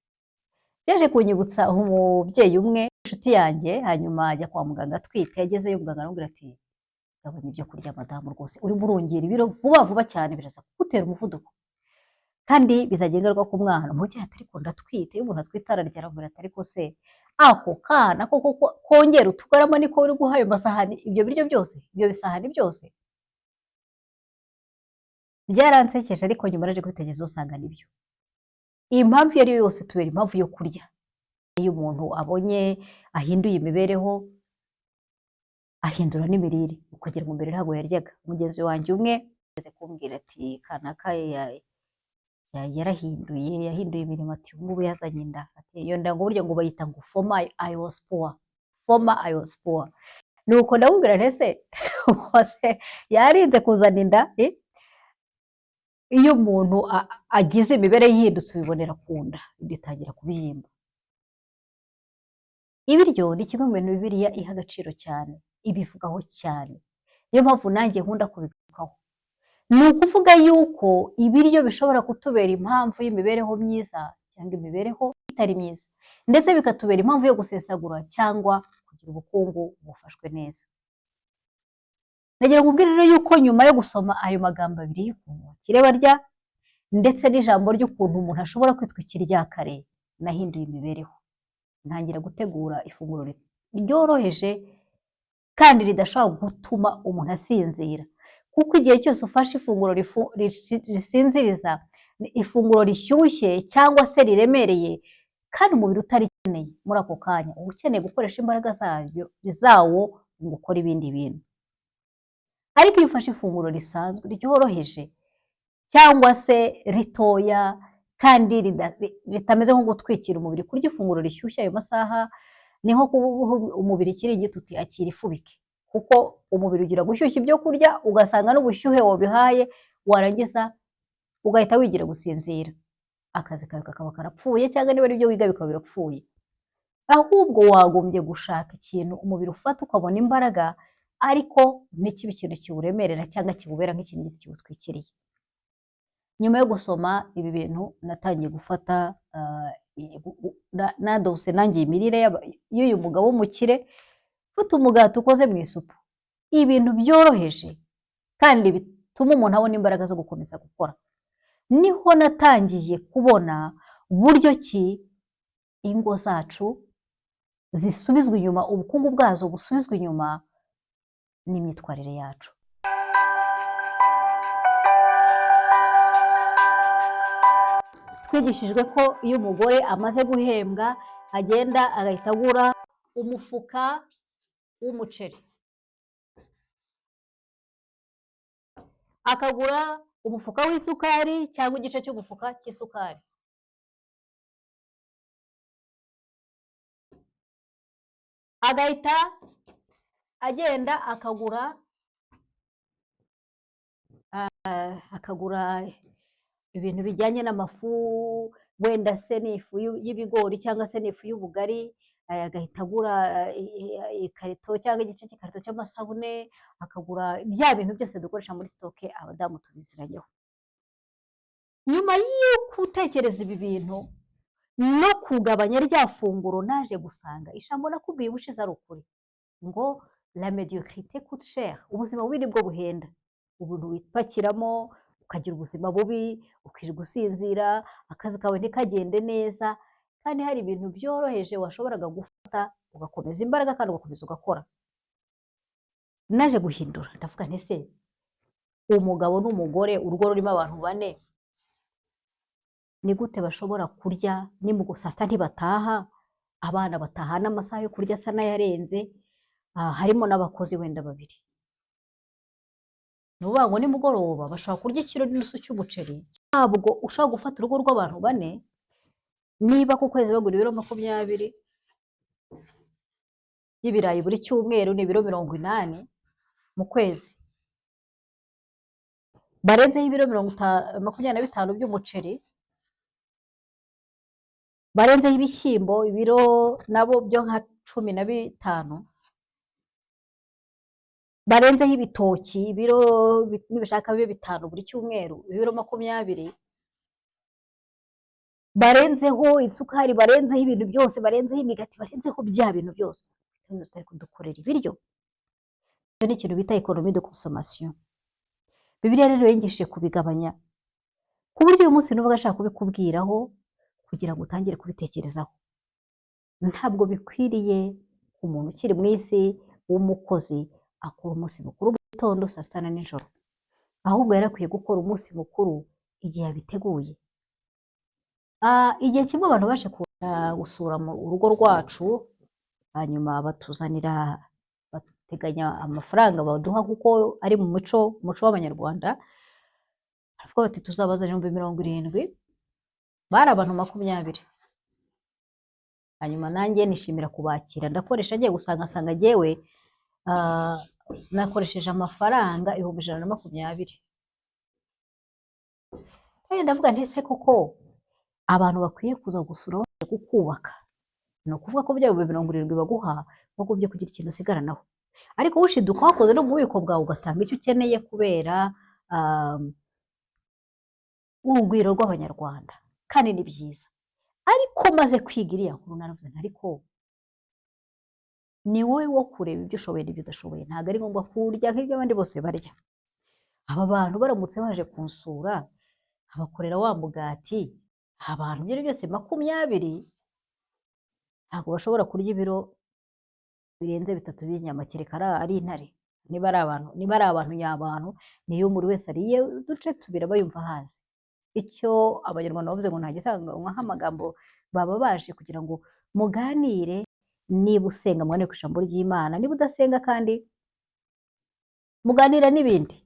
yaje kunyibutsa umubyeyi umwe inshuti yanjye hanyuma ajya kwa muganga atwite yagezeyo muganga aramubwira ati gabanya ibyo kurya madamu rwose urimo urongera ibiro vuba vuba cyane biraza kugutera umuvuduko kandi bizajya ingaruka ku mwana umubyeyi ati ariko ndatwite iyo umuntu atwite ararya aravuga ati ariko se ako kana koko kongera utugarama niko uri guha ayo masahani ibyo biryo byose ibyo bisahani byose byaransekeje ariko nyuma naje kwitegereza usanga nibyo impamvu iyo ari yo yose tubera impamvu yo kurya iyo umuntu abonye ahinduye imibereho ahindura n'imirire ukagira ngo mbere ntabwo yaryaga mugenzi wanjye umwe yaze kumbwira ati kanaka yahinduye imirimo ati ngubu yazanye inda ati iyo nda ngo burya ngo bayita ngo foma I was poor nuko ndamubwira ntese wose yarinze kuzana inda iyo umuntu agize imibereho yihindutse ubibonera ku nda bitangira kubyimba ibiryo ni kimwe mu bintu Bibiliya iha agaciro cyane ibivugaho cyane niyo mpamvu nanjye nkunda kubivugaho ni ukuvuga yuko ibiryo bishobora kutubera impamvu y'imibereho myiza cyangwa imibereho itari myiza ndetse bikatubera impamvu yo gusesagura cyangwa kugira ubukungu bufashwe neza nagira ngo ubwire rero yuko nyuma yo gusoma ayo magambo abiri y'ukuntu abakire barya ndetse n'ijambo ry'ukuntu umuntu ashobora kwitwikira irya kare nahinduye imibereho ntangira gutegura ifunguro ryoroheje kandi ridashobora gutuma umuntu asinzira kuko igihe cyose ufashe ifunguro risinziriza ifunguro rishyushye cyangwa se riremereye kandi umubiri utarikeneye muri ako kanya uba ukeneye gukoresha imbaraga zawo ngo ukore ibindi bintu. Ariko iyo ufashe ifunguro risanzwe ryoroheje cyangwa se ritoya kandi ritameze nko gutwikira umubiri, kurya ifunguro rishyushye ayo masaha ni nko kuba umubiri ikiringiti uti akira ifubike, kuko umubiri ugira gushyushya ibyo kurya ugasanga n'ubushyuhe wabihaye warangiza ugahita wigira gusinzira, akazi kawe kakaba karapfuye cyangwa niba ari ibyo wiga bikaba birapfuye. Ahubwo wagombye gushaka ikintu umubiri ufata ukabona imbaraga, ariko ntikibe ikintu kiwuremerera cyangwa kiwubera nk'ikiringiti kiwutwikiriye. Nyuma yo gusoma ibi bintu natangiye gufata nadose nanjye imirire y'uyu mugabo w'umukire, mfata umugati ukoze mu isupu, ibintu byoroheje kandi bituma umuntu abona imbaraga zo gukomeza gukora. Niho natangiye kubona uburyo ki ingo zacu zisubizwa inyuma, ubukungu bwazo busubizwa inyuma n'imyitwarire yacu. Twigishijwe ko iyo umugore amaze guhembwa agenda agahita agura umufuka w'umuceri, akagura umufuka w'isukari cyangwa igice cy'umufuka cy'isukari, agahita agenda akagura ibintu bijyanye n'amafu, wenda se n'ifu y'ibigori cyangwa se n'ifu y'ubugari, agahita agura ikarito cyangwa igice cy'ikarito cy'amasabune, akagura bya bintu byose dukoresha muri sitoke abadamu tubiziranyeho. Nyuma yo gutekereza ibi bintu no kugabanya rya funguro, naje gusanga ijambo nakubwiye ubushize ari ukuri, ngo la médiocrité coûte cher, ubuzima bubi nibwo buhenda. Ubuntu wipakiramo ukagira ubuzima bubi, ukirirwa usinzira, akazi kawe ntikagende neza, kandi hari ibintu byoroheje washoboraga gufata ugakomeza imbaraga kandi ugakomeza ugakora. Naje guhindura ndavuga nti ese umugabo n'umugore, urugo rurimo abantu bane, ni gute bashobora kurya saa sita ntibataha, abana bataha n'amasaha yo kurya asa n'ayarenze, harimo n'abakozi wenda babiri. Ni ukuvuga ngo nimugoroba bashobora kurya ikiro n'inusu cy'umuceri. Ntabwo ushobora gufata urugo rw'abantu bane, niba ku kwezi bagura ibiro 20 by'ibirayi buri cyumweru ni ibiro 80 mu kwezi, barenzeho ibiro 25 by'umuceri, barenzeho ibishyimbo ibiro nabo byo nka 15, barenzeho ibitoki ibiro nibishaka bibe 5 buri cyumweru, ibiro 20, barenzeho isukari, barenzeho ibintu byose, barenzeho imigati, barenzeho bya bintu byose, tutari kudukorera ibiryo. Icyo ni ikintu bita economie de consommation. Bibiliya rero yingishije kubigabanya, ku buryo uyu munsi n'ubwo ashaka kubikubwiraho kugira ngo utangire kubitekerezaho. Ntabwo bikwiriye umuntu ukiri mu isi w'umukozi akora umunsi mukuru mu gitondo, saa sita na nijoro, ahubwo yarakwiye gukora umunsi mukuru igihe yabiteguye. Igihe kimwe abantu baje gusura mu rugo rwacu, hanyuma bateganya amafaranga baduha kuko ari mu muco w'Abanyarwanda, baravuga bati tuzabazana 70,000, bari abantu 20. Hanyuma nanjye nishimira kubakira, ndakoresha agiye nsanga jyewe nakoresheje amafaranga 120. Kandi ndavuga nti ese koko abantu bakwiye kuza gusura baje kukubaka, ni ukuvuga ko bya 70,000 baguha bagomye kugira ikintu usigaranaho. Ariko ushiduka wakoze no mu bubiko bwawe ugatanga icyo ukeneye kubera urugwiro rw'Abanyarwanda, kandi ni byiza. Ariko maze kwiga iriya nkuru naravuze nti ariko ni wowe wo kureba ibyo ushoboye n'ibyo udashoboye, ntabwo ari ngombwa kurya nk'ibyo abandi bose barya. Aba bantu baramutse baje kunsura abakorera wa mugati, abantu ibyo byose 20, ntabwo bashobora kurya ibiro birenze 3 by'inyama, kereka ari intare. Niba ari abantu nyabantu, niyo muri wese ariye uduce 2 aba yumva hazi. Icyo Abanyarwanda bavuze ngo ntagisanga nk'amagambo baba baje kugira ngo muganire, niba usenga muganire ku ijambo ry'Imana, niba udasenga kandi muganira n'ibindi.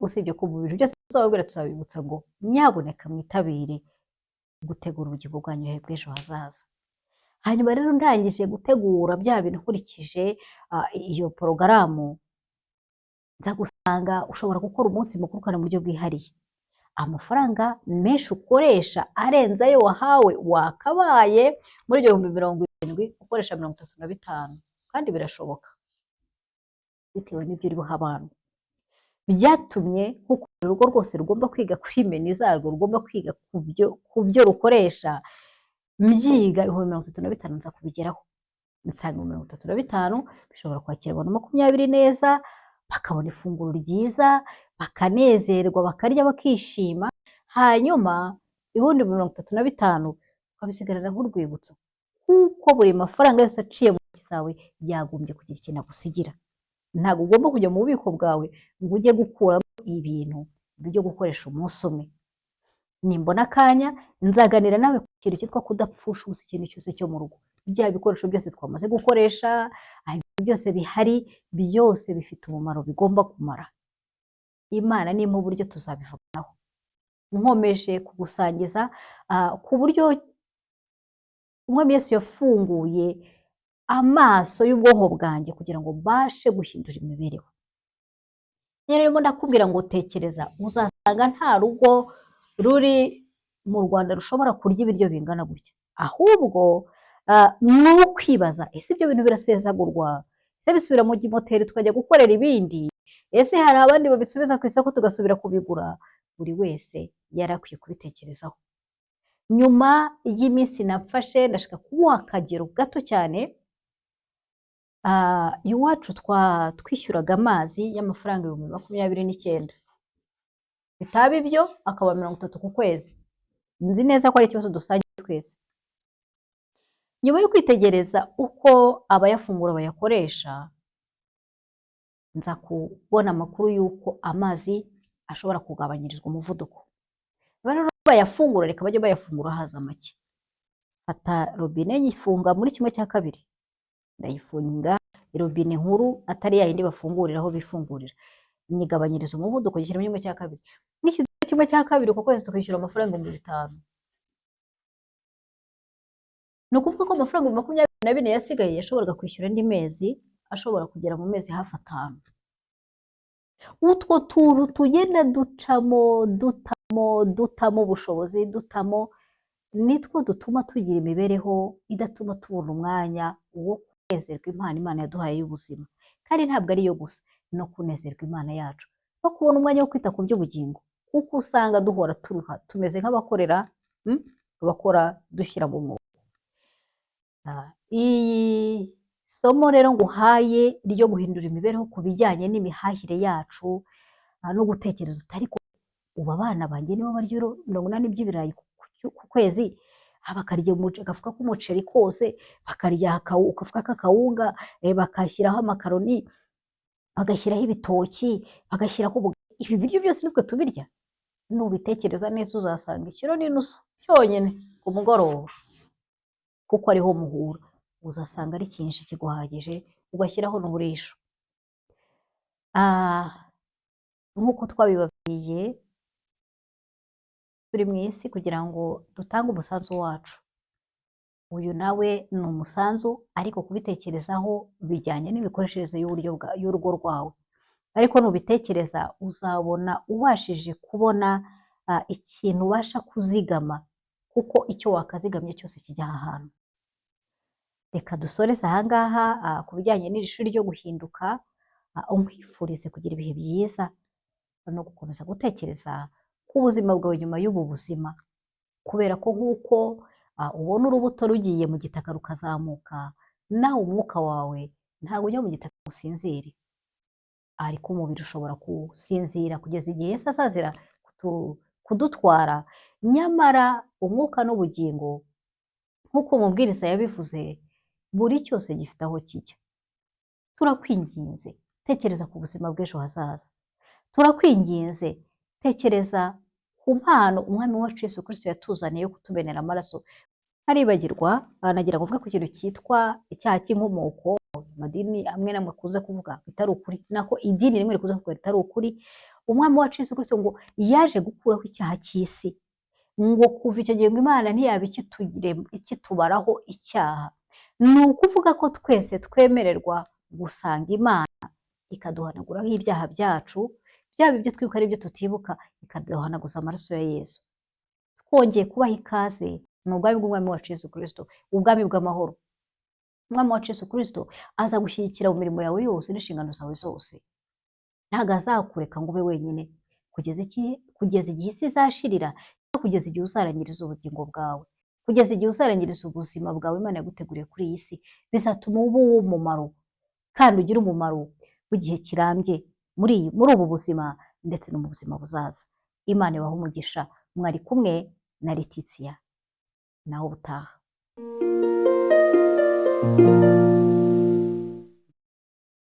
Usibye ko mu bintu byose tuzababwira tuzabibutsa ngo nyabuneka mwitabire gutegura ubugingo bwanyu bw'ejo hazaza. Hanyuma rero ndangije gutegura bya bintu nkurikije iyo porogaramu, nza gusanga ushobora gukora umunsi mukuru kandi mu buryo bwihariye. Amafaranga menshi ukoresha arenze ayo wahawe, wakabaye muri ibyo 70,000 ukoresha 35, kandi birashoboka bitewe n'ibyo uri buha abantu. Byatumye nk'uko urugo rwose rugomba kwiga kuri menu zarwo, rugomba kwiga ku byo rukoresha, mbyiga 35,000 nza kubigeraho. Nsanga 35,000 bishobora kwakira abantu 20 neza, bakabona ifunguro ryiza, bakanezerwa, bakarya bakishima, hanyuma ubundi 35 ukabisigarana nk'urwibutso, kuko buri mafaranga yose aciye mu ntoki zawe yagombye kugira ikintu agusigira. Ntabwo ugomba kujya mu bubiko bwawe ngo ujye gukuramo ibintu byo gukoresha umunsi umwe. Nimbona akanya nzaganira nawe ku kintu cyitwa kudapfusha ubusa ikintu cyose cyo mu rugo. Bya bikoresho byose twamaze gukoresha, byose bihari, byose bifite umumaro bigomba kumara. Imana nimpa uburyo tuzabivuganaho. Nkomeje kugusangiza ku buryo Umwami Yesu yafunguye amaso y'ubwonko bwanjye kugira ngo mbashe guhindura imibereho. Rero ndakubwira ngo tekereza, uzasanga nta rugo ruri mu Rwanda rushobora kurya ibiryo bingana gutya. Ahubwo ni ukwibaza, ese ibyo bintu birasesagurwa? Ese bisubira mu moteri tukajya gukorera ibindi? Ese hari abandi babisubiza ku isoko tugasubira kubigura? Buri wese yari akwiye kubitekerezaho. Nyuma y'iminsi nafashe, ndashaka kuguha akagero gato cyane. Iwacu twishyuraga amazi y'amafaranga 29,000, bitaba ibyo akaba 30 ku kwezi. Nzi neza ko ari ikibazo dusangiye twese. Nyuma yo kwitegereza uko abayafungura bayakoresha, nza kubona amakuru y'uko amazi ashobora kugabanyirizwa umuvuduko. Rero bayafungura, reka bajye bayafungura haza make. Fata robine nyifunga muri 1/2, ndayifunga robine nkuru atari ya yindi bafunguriraho bifungurira, nyigabanyiriza umuvuduko gishyira muri 1/2. Nishyize 1/2 ku kwezi tukishyura amafaranga 5,000. Ni ukuvuga ko amafaranga 24 yasigaye yashoboraga kwishyura andi mezi, ashobora kugera mu mezi hafi 5. Utwo tuntu tugenda dutamo ubushobozi, nitwo dutuma tugira imibereho idatuma tubona umwanya wo kunezerwa impano Imana yaduhaye y'ubuzima. Kandi ntabwo ariyo gusa, no kunezerwa Imana yacu, no kubona umwanya wo kwita ku by'ubugingo, kuko usanga duhora turuha, tumeze nk'abakora dushyira mu mwuga. Iyi somo rero nguhaye ryo guhindura imibereho ku bijyanye n'imihahire yacu, no gutekereza utari ko ubu abana banjye nibo barya ibiro 80 by'ibirayi ku kwezi, bakarya agafuka k'umuceri kose, bakarya agafuka k'akawunga, bagashyiraho amakaroni, bagashyiraho ibitoki, bagashyiraho ibi biryo byose nitwe tubirya. Nubitekereza neza uzasanga ikiro n'inusu cyonyine ku mugoroba, kuko ariho muhura, uzasanga ari cyinshi kiguhagije, ugashyiraho n'uburisho. Nk'uko twabibabwiye, turi mu isi kugira ngo dutange umusanzu wacu. Uyu nawe ni umusanzu, ariko kubitekerezaho bijyanye n'imikoreshereze y'urugo rwawe. Ariko nubitekereza uzabona ubashije kubona ikintu ubasha kuzigama, kuko icyo wakazigamye cyose kijya aha hantu. Reka dusoreze aha ngaha ku bijyanye n'iri shuri ryo guhinduka, umwifurize kugira ibihe byiza no gukomeza gutekereza ku buzima bwawe nyuma y'ubu buzima, kubera ko nk'uko ubona urubuto rugiye mu gitaka rukazamuka, nawe umwuka wawe ntabwo ujya mu gitaka ngo usinzire, ariko umubiri ushobora gusinzira kugeza igihe Yesu azazira kudutwara. Nyamara umwuka n'ubugingo, nk'uko umubwiriza yabivuze, buri cyose gifite aho kijya. Turakwinginze, tekereza ku buzima bw'ejo hazaza. Turakwinginze, tekereza ku mpano Umwami wacu Yesu Kristo yatuzaniye yo kutumenera amaraso ntaribagirwa nagira ngo mvuge ku kintu cyitwa icyaha cy'inkomoko. Amadini amwe namwe akuze kuvuga bitari ukuri, nako idini rimwe rikuze kuvuga bitari ukuri. Umwami wacu Yesu Kristo ngo yaje gukuraho icyaha cy'isi, ngo kuva icyo gihe ngo Imana ntiyaba ikitubaraho icyaha. Ni ukuvuga ko twese twemererwa gusanga Imana ikaduhanaguraho ibyaha byacu, byaba ibyo twibuka n'ibyo tutibuka, ikaduhanaguza amaraso ya Yesu. Twongeye kubaha ikaze mu bwami bw'umwami wacu Yesu Kristo, ubwami bw'amahoro. Umwami wacu Yesu Kristo aza gushyigikira mu mirimo yawe yose n'inshingano zawe zose. Ntabwo azakureka ngo ube wenyine kugeza igihe isi izashirira, kugeza igihe uzarangiriza ubugingo bwawe, kugeza igihe uzarangiriza ubuzima bwawe Imana yaguteguriye kuri iyi si. Bizatuma uba uw'umumaro kandi ugira umumaro w'igihe kirambye muri ubu buzima ndetse no mu buzima buzaza. Imana ibahe umugisha. Mwari kumwe na Letitia, naho ubutaha.